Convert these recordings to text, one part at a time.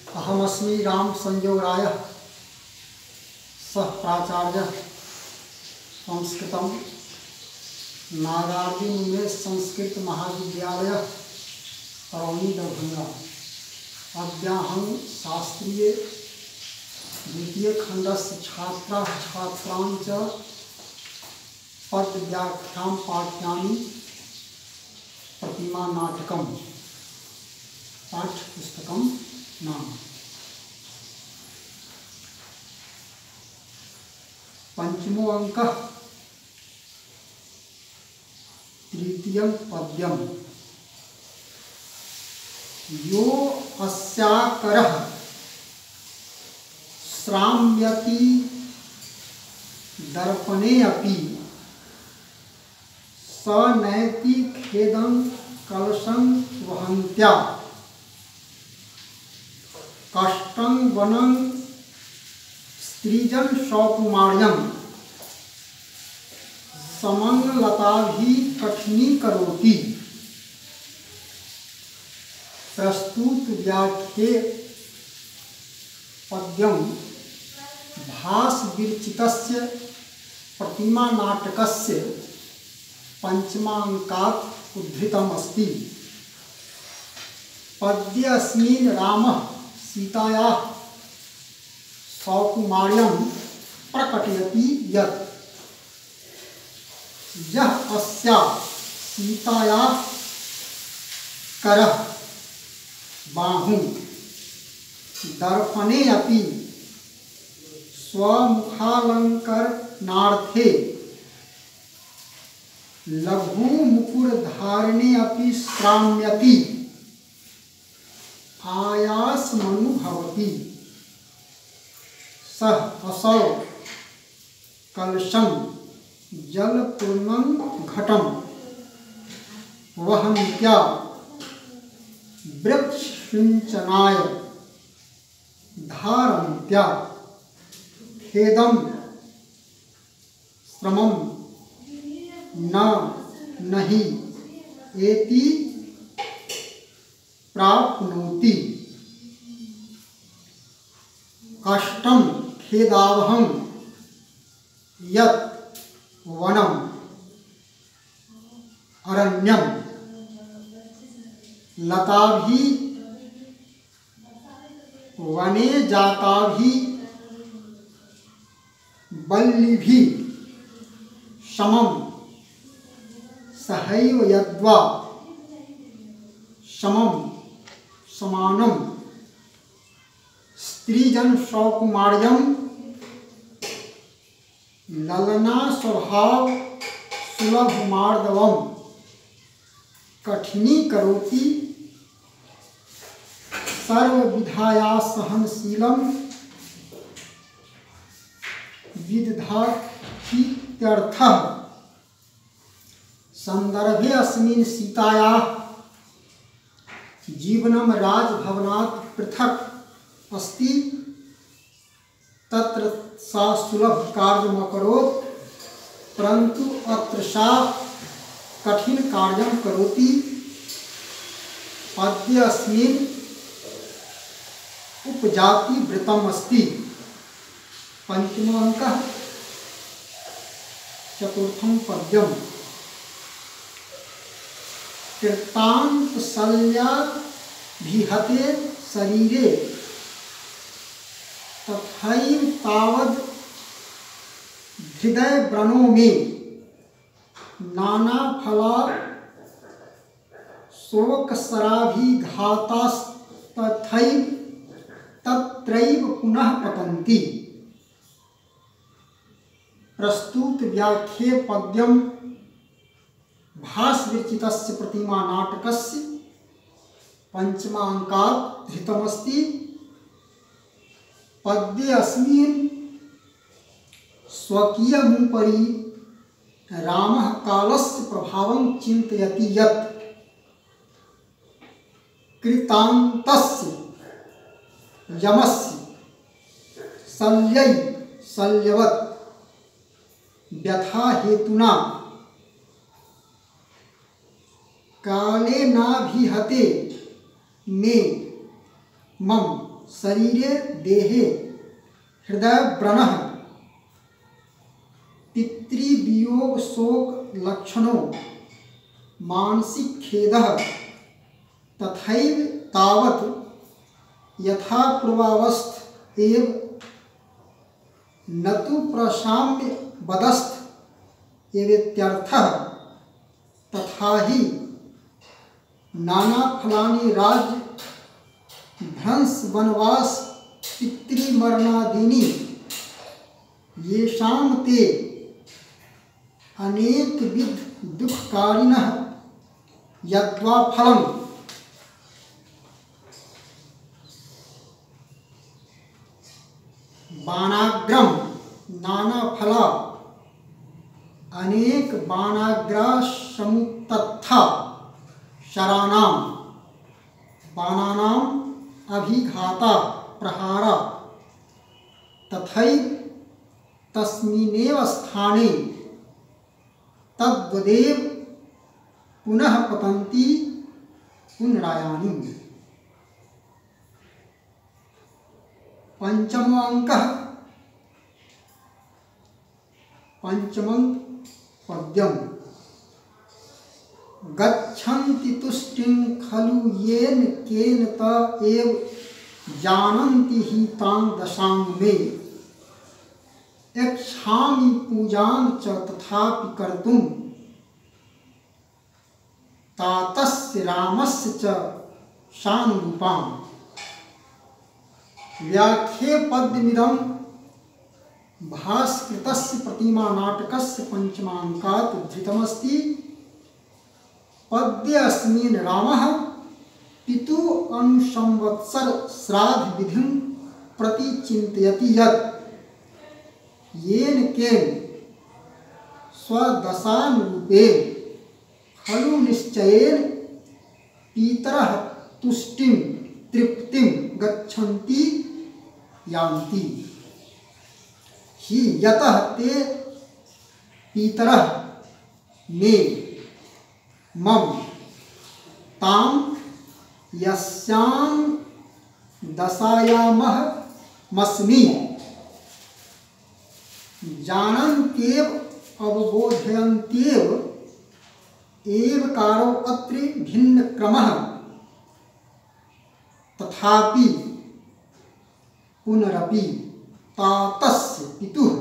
अहमस्मि राम संयोग राय सह प्राचार्य संस्कृतम नागार्जुन उमेश संस्कृत महाविद्यालय परौनी दरभंगा। अद्याहं शास्त्रीय द्वितीय खंडस्य छात्रा छात्रान् च पद्यव्याख्यां पाठयामि। प्रतिमा नाटकम पाठ्यपुस्तकं नाम। पंचमो अंकः तृतीयं पद्यम्। यो अस्याकरः श्राम्यति दर्पणे अपि स नयति खेदं कलशं वहन्त्या। कष्टं वनं स्त्रीजन सौकुमार्यं समंगलताभिः कठिनीकरोति। प्रस्तुत व्याख्ये पद्यं भासविरचितस्य प्रतिमा नाटकस्य पंचमांकात् उद्धृतम् अस्ति। पद्येऽस्मिन् रामः सीतायाः सौकुमार्यं प्रकटयति यत् यः अस्याः सीतायाः करः बाहुं दर्पणे अपि स्वमुखालंकरणार्थे लघु मुकुरधारिणे अपि श्राम्यति आयासमनुभवति। सः असौ कलशं जलपूर्णं घटं वहन्त्या वृक्षसिंचनाय धारयन्त्या खेदं श्रमं नहि एति प्राप्नोति। कष्टं खेदावहं यत् वनम् अरण्यं लताभिः वने जाताभिः वल्लिभिः समं सहैव यद्वा समं समानं स्त्रीजन सौकुमार्यं ललना स्वभाव सुलभ मार्दवं कठिनीकरोति। सर्वविधाया सहनशीलं विदधातीत्यर्थः। संदर्भे अस्मिन् सीतायाः जीवनं राजभवनात् पृथक् अस्ति। तत्र सा सुलभ कार्यम् अकरोत्, परन्तु अत्र सा कठिन कार्यं करोति। पद्येऽस्मिन् उपजाति वृत्तम् अस्ति। पंचमो अंकः चतुर्थं पद्यम्। कृतान्तशल्या विहते शरीरे तथैव तावद् हृदय व्रणो मे नानाफला शोकसराभिघातास्तथैव तत्रैव पुनः पतन्ति। प्रस्तुत व्याख्ये पद्यं भासविरचितस्य प्रतिमा नाटकस्य पंचमांकात् धृतमस्ति। पद्येऽस्मिन् स्वकीयमुपरि रामः कालस्य प्रभावं चिन्तयति यत् कृतान्तस्य यमस्य शल्यै शल्यवत् व्यथा हेतुना काले नाभिहते मे मम शरीरे देहे हृदय व्रणः पितृवियोग शोक लक्षणों मानसिक खेदः तथैव तावत् यथा पूर्वावस्थ एव न तु प्रशाम्य बदस्थ एवेत्यर्थः तथा ही नाना फलानि राज्य भ्रंश वनवास पितृमरणादीनि येषां ते अनेक विध दुःखकारिणः यद्वा फलम् बाणाग्रम नाना फला अनेक बाणाग्रासमुत्तथा शराणाम बाणानाम अभिघाता प्रहारा तथैव तस्मिन्नेव स्थाने तद्वदेव पुनः पतन्ति पुनरायानि। पंचमो अंकः पंचमं पद्यम गच्छन्ति तुष्टिं खलु येन केन त एव जानन्ति हि तां दशां मे यच्छामि पूजां च तथापि कर्तुं तातस्य रामस्य च शानुरूपाम्। व्याख्ये पद्यमिदं भास्कृतस्य प्रतिमा नाटकस्य पंचमांकात् उद्धृतमस्ति। पद्येऽस्मिन् रामः पितुः अनुसंवत्सर श्राद्ध विधिं प्रति चिन्तयति यत् येन केन स्वदशानुरूपेण खलु निश्चयेन पितरः तुष्टिं तृप्तिं गच्छन्ति यान्ति हि यतः ते पितरः मे मम तां यस्यां दशायामहमस्मि जानन्त्येव अवबोधयन्त्येव एवकारो अत्र भिन्न क्रमः तथापि पुनरपि तातस्य पितुः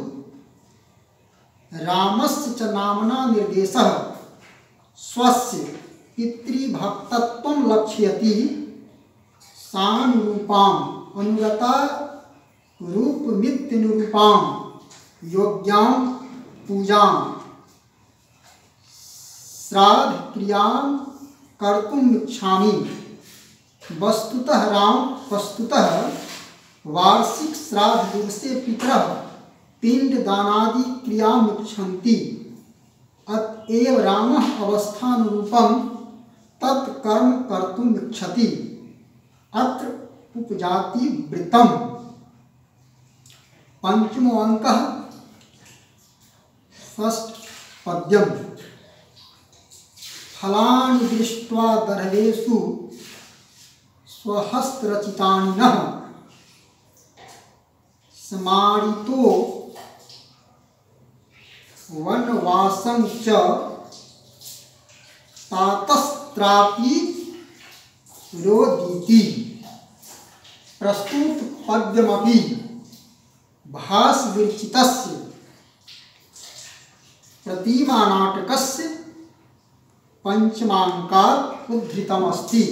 रामस्य च नामना निर्देशः स्वस्य पितृभक्तत्वं लक्षयति सानुरूपाम् अनुगता रूपमित्यनुरूपां योग्यां पूजां श्राद्ध क्रियां कर्तुम् इच्छामि। वस्तुतः वार्षिक श्राद्ध दिवसे पितरः पिंड दानादि क्रियामिच्छन्ति अतएव रामः अवस्थानुरूपं तत्कर्म कर्तुम् इच्छति। अत्र उपजाति वृत्तम्। पंचमो अंकः षष्ठ पद्यम् फलानि दृष्ट्वा दर्भेषु स्वहस्तरचितानि नः समारितो वनवासं च तातस्त्रापि रोदीति। प्रस्तुत पद्यमपि भासविरचितस्य प्रतिमा नाटकस्य पंचमांकात् उद्धृतमस्ति।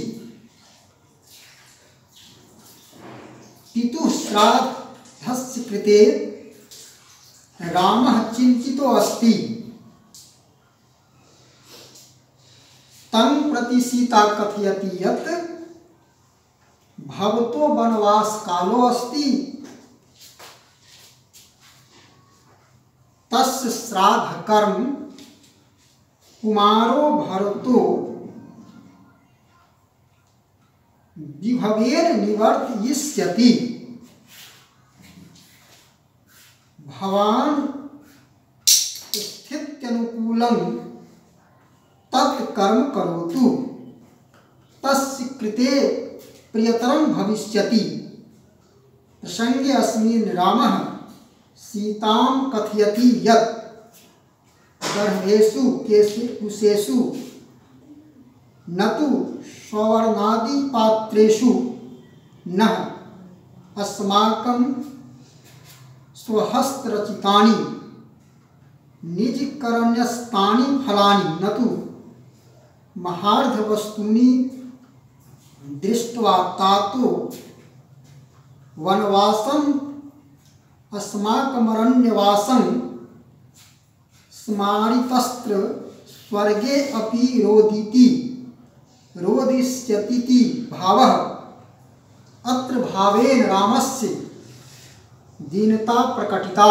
पितुः श्राद्धस्य कृते रामः चिन्तितो अस्ति। तं प्रति सीता कथयति यत् भवतो वनवास कालो अस्ति तस्य श्राद्ध कर्म कुमारो भरतो विभवेन निवर्तयिष्यति। भवान स्थित्यनुकूलं तत्कर्म करोतु तस्य कृते प्रियतरं भविष्यति प्रसंगे अस्मिन् रामः सीतां कथयति यत् गर्भेषु कुशेषु न तु स्वर्णादि पात्रेषु न अस्माकं स्वहस्तरचितानि निजकरण्यस्तानि फलानि न तु महार्घवस्तूनि दृष्ट्वा तातो वनवासम् अस्माकमरण्यवासं स्मारितस्त्र स्वर्गे अपि रोदिष्यतीति भावः। अत्र भावेन रामस्य दीनता प्रकटिता।